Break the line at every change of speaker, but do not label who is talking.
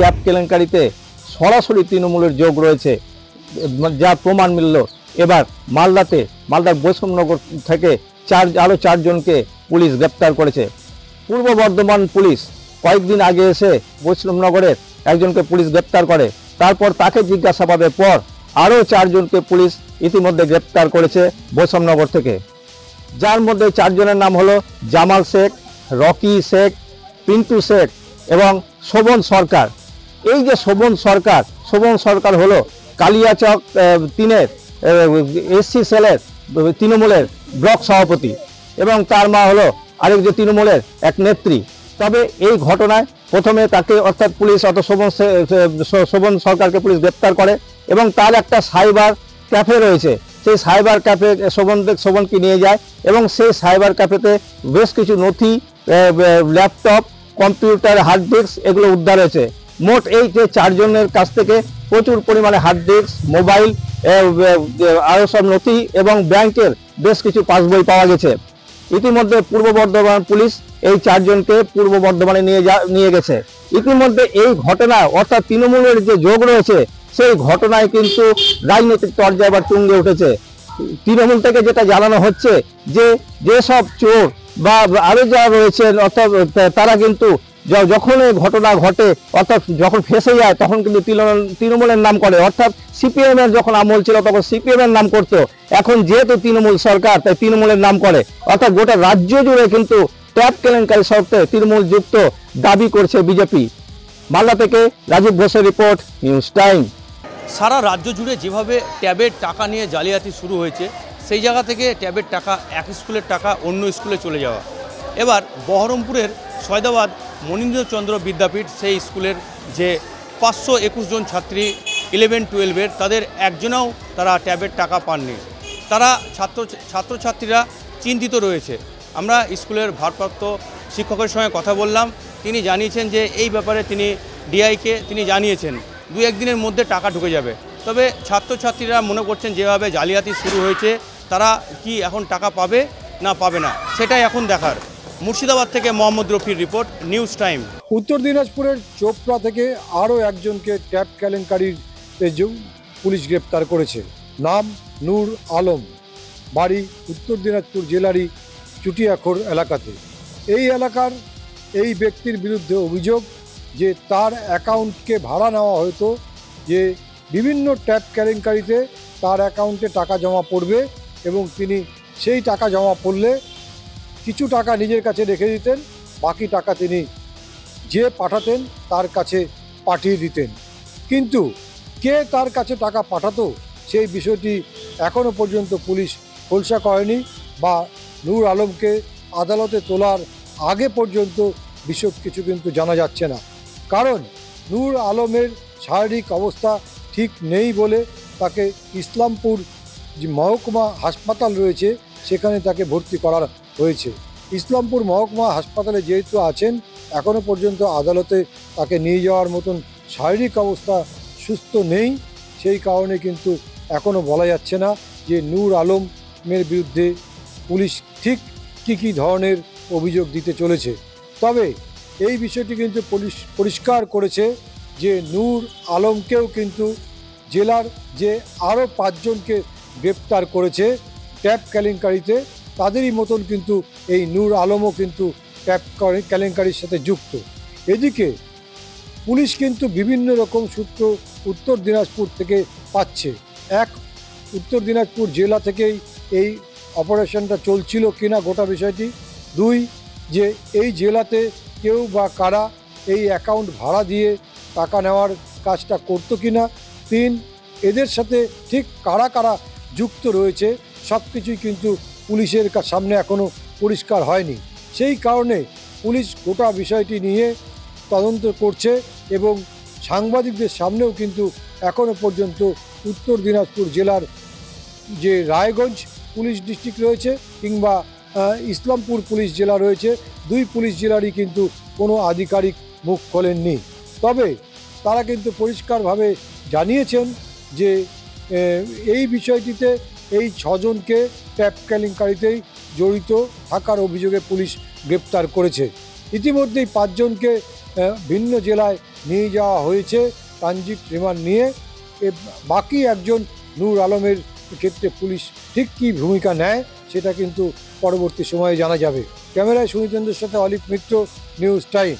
Tap কেলেঙ্কারিতে সরাসরি তৃণমূলের যোগ রয়েছে, যা প্রমাণ মিলল এবার মালদার বৈষ্ণবনগর থেকে আরও 4 জনকে পুলিশ গ্রেপ্তার করেছে। পূর্ব বর্ধমান পুলিশ কয়েকদিন আগে এসে বৈষ্ণবনগরের একজনকে পুলিশ গ্রেপ্তার করে, তারপর তাকে জিজ্ঞাসাবাদের পর আরও 4 জনকে পুলিশ ইতিমধ্যে গ্রেপ্তার করেছে বৈষ্ণবনগর থেকে, যার মধ্যে 4 জনের নাম হলো জামাল শেখ, রকি শেখ, পিন্টু শেখ এবং শোভন সরকার। এই যে শোভন সরকার হলো কালিয়াচক 3-এর এসসি সেলের তৃণমূলের ব্লক সভাপতি এবং তার মা হলো আরেক যে তৃণমূলের এক নেত্রী। তবে এই ঘটনায় প্রথমে তাকে অর্থাৎ পুলিশ শোভন সরকারকে পুলিশ গ্রেপ্তার করে এবং তার একটা সাইবার ক্যাফে রয়েছে, সেই সাইবার ক্যাফে শোভনকে নিয়ে যায় এবং সেই সাইবার ক্যাফেতে বেশ কিছু নথি, ল্যাপটপ, কম্পিউটার, হার্ড ডিস্ক এগুলো উদ্ধার হয়েছে। মোট এই যে 4 জনের কাছ থেকে প্রচুর পরিমাণে হার্ড ডিস্ক, মোবাইল, আরও সব নথি এবং ব্যাংকের বেশ কিছু পাসবই পাওয়া গেছে। ইতিমধ্যে পূর্ব বর্ধমান পুলিশ এই 4 জনকে পূর্ব বর্ধমানে নিয়ে গেছে। ইতিমধ্যে এই ঘটনা অর্থাৎ তৃণমূলের যে যোগ রয়েছে সেই ঘটনায় কিন্তু রাজনৈতিক পর্যায়ে এবার তুঙ্গে উঠেছে। তৃণমূল থেকে যেটা জানানো হচ্ছে যে যেসব চোর বা আরও যারা রয়েছেন অর্থাৎ তারা কিন্তু যখন এই ঘটনা ঘটে অর্থাৎ যখন ফেসে যায় তখন কিন্তু তৃণমূলের নাম করে, অর্থাৎ সিপিএম এর যখন আমল ছিল তখন সিপিএম এর নাম করতো, এখন যেহেতু তৃণমূল সরকার তাই তৃণমূলের নাম করে, অর্থাৎ গোটা রাজ্য জুড়ে কিন্তু ট্যাপ কেলেঙ্কারি সত্ত্বে তৃণমূল যুক্ত দাবি করছে বিজেপি। মালদা থেকে রাজীব ঘোষের রিপোর্ট, নিউজ টাইম।
সারা রাজ্য জুড়ে যেভাবে ট্যাবের টাকা নিয়ে জালিয়াতি শুরু হয়েছে, সেই জায়গা থেকে ট্যাবের টাকা এক স্কুলের টাকা অন্য স্কুলে চলে যাওয়া। এবার বহরমপুরের সয়দাবাদ মনীন্দ্রচন্দ্র বিদ্যাপীঠ সেই স্কুলের যে 521 জন ছাত্রী 11-12-এর তাদের একজনও তারা ট্যাবের টাকা পাননি। তারা ছাত্রছাত্রীরা চিন্তিত রয়েছে। আমরা স্কুলের ভারপ্রাপ্ত শিক্ষকের সঙ্গে কথা বললাম, তিনি জানিয়েছেন যে এই ব্যাপারে তিনি ডিআইকে জানিয়েছেন 2-1 দিনের মধ্যে টাকা ঢুকে যাবে। তবে ছাত্রছাত্রীরা মনে করছেন যেভাবে জালিয়াতি শুরু হয়েছে তারা কি এখন টাকা পাবে না পাবে না সেটাই এখন দেখার। মুর্শিদাবাদ থেকে মোহাম্মদ রফির রিপোর্ট, নিউজ টাইম।
উত্তর দিনাজপুরের চোপড়া থেকে আরও একজনকে ট্যাপ কেলেঙ্কারির পুলিশ গ্রেপ্তার করেছে। নাম নূর আলম, বাড়ি উত্তর দিনাজপুর জেলারই চুটিয়াখোর এলাকাতে। এই এলাকার এই ব্যক্তির বিরুদ্ধে অভিযোগ যে তার অ্যাকাউন্টকে ভাড়া নেওয়া হতো, যে বিভিন্ন ট্যাপ কেলেঙ্কারিতে তার অ্যাকাউন্টে টাকা জমা পড়বে এবং তিনি সেই টাকা জমা পড়লে কিছু টাকা নিজের কাছে রেখে দিতেন, বাকি টাকা তিনি যে পাঠাতেন তার কাছে পাঠিয়ে দিতেন। কিন্তু কে তার কাছে টাকা পাঠাতো সেই বিষয়টি এখনও পর্যন্ত পুলিশ খোলসা করেনি বা নূর আলমকে আদালতে তোলার আগে পর্যন্ত বিশদ কিছু কিন্তু জানা যাচ্ছে না। কারণ নূর আলমের শারীরিক অবস্থা ঠিক নেই বলে তাকে ইসলামপুর যে মহকুমা হাসপাতাল রয়েছে সেখানে তাকে ভর্তি করা হয়েছে। ইসলামপুর মহকুমা হাসপাতালে যেহেতু আছেন, এখনও পর্যন্ত আদালতে তাকে নিয়ে যাওয়ার মতন শারীরিক অবস্থা সুস্থ নেই, সেই কারণে কিন্তু এখনও বলা যাচ্ছে না যে নূর আলমের বিরুদ্ধে পুলিশ ঠিক কী ধরনের অভিযোগ দিতে চলেছে। তবে এই বিষয়টি কিন্তু পুলিশ পরিষ্কার করেছে যে নূর আলমকেও কিন্তু জেলার যে আরও 5 জনকে গ্রেপ্তার করেছে ট্যাপ কেলেঙ্কারিতে, তাদেরই মতন কিন্তু এই নূর আলমও কিন্তু ট্যাপ কেলেঙ্কারির সাথে যুক্ত। এদিকে পুলিশ কিন্তু বিভিন্ন রকম সূত্র উত্তর দিনাজপুর থেকে পাচ্ছে। এক, উত্তর দিনাজপুর জেলা থেকেই এই অপারেশনটা চলছিল কিনা গোটা বিষয়টি। 2, যে এই জেলাতে কেউ বা কারা এই অ্যাকাউন্ট ভাড়া দিয়ে টাকা নেওয়ার কাজটা করতো কিনা। 3, এদের সাথে ঠিক কারা কারা যুক্ত রয়েছে সব কিছুই কিন্তু পুলিশের সামনে এখনও পরিষ্কার হয়নি। সেই কারণে পুলিশ গোটা বিষয়টি নিয়ে তদন্ত করছে এবং সাংবাদিকদের সামনেও কিন্তু এখনও পর্যন্ত উত্তর দিনাজপুর জেলার যে রায়গঞ্জ পুলিশ ডিস্ট্রিক্ট রয়েছে কিংবা ইসলামপুর পুলিশ জেলা রয়েছে, 2 পুলিশ জেলারই কিন্তু কোনো আধিকারিক মুখ খোলেননি। তবে তারা কিন্তু পরিষ্কারভাবে জানিয়েছেন যে এই বিষয়টিতে এই 6 জনকে ট্যাপ কেলেঙ্কারিতেই জড়িত থাকার অভিযোগে পুলিশ গ্রেপ্তার করেছে। ইতিমধ্যেই 5 জনকে ভিন্ন জেলায় নিয়ে যাওয়া হয়েছে ট্রানজিট রিমান্ড নিয়ে। বাকি একজন নূর আলমের ক্ষেত্রে পুলিশ ঠিক কী ভূমিকা নেয় সেটা কিন্তু পরবর্তী সময়ে জানা যাবে। ক্যামেরায় সুনীতেন্দ্রের সাথে অলিক মিত্র, নিউজ টাইম।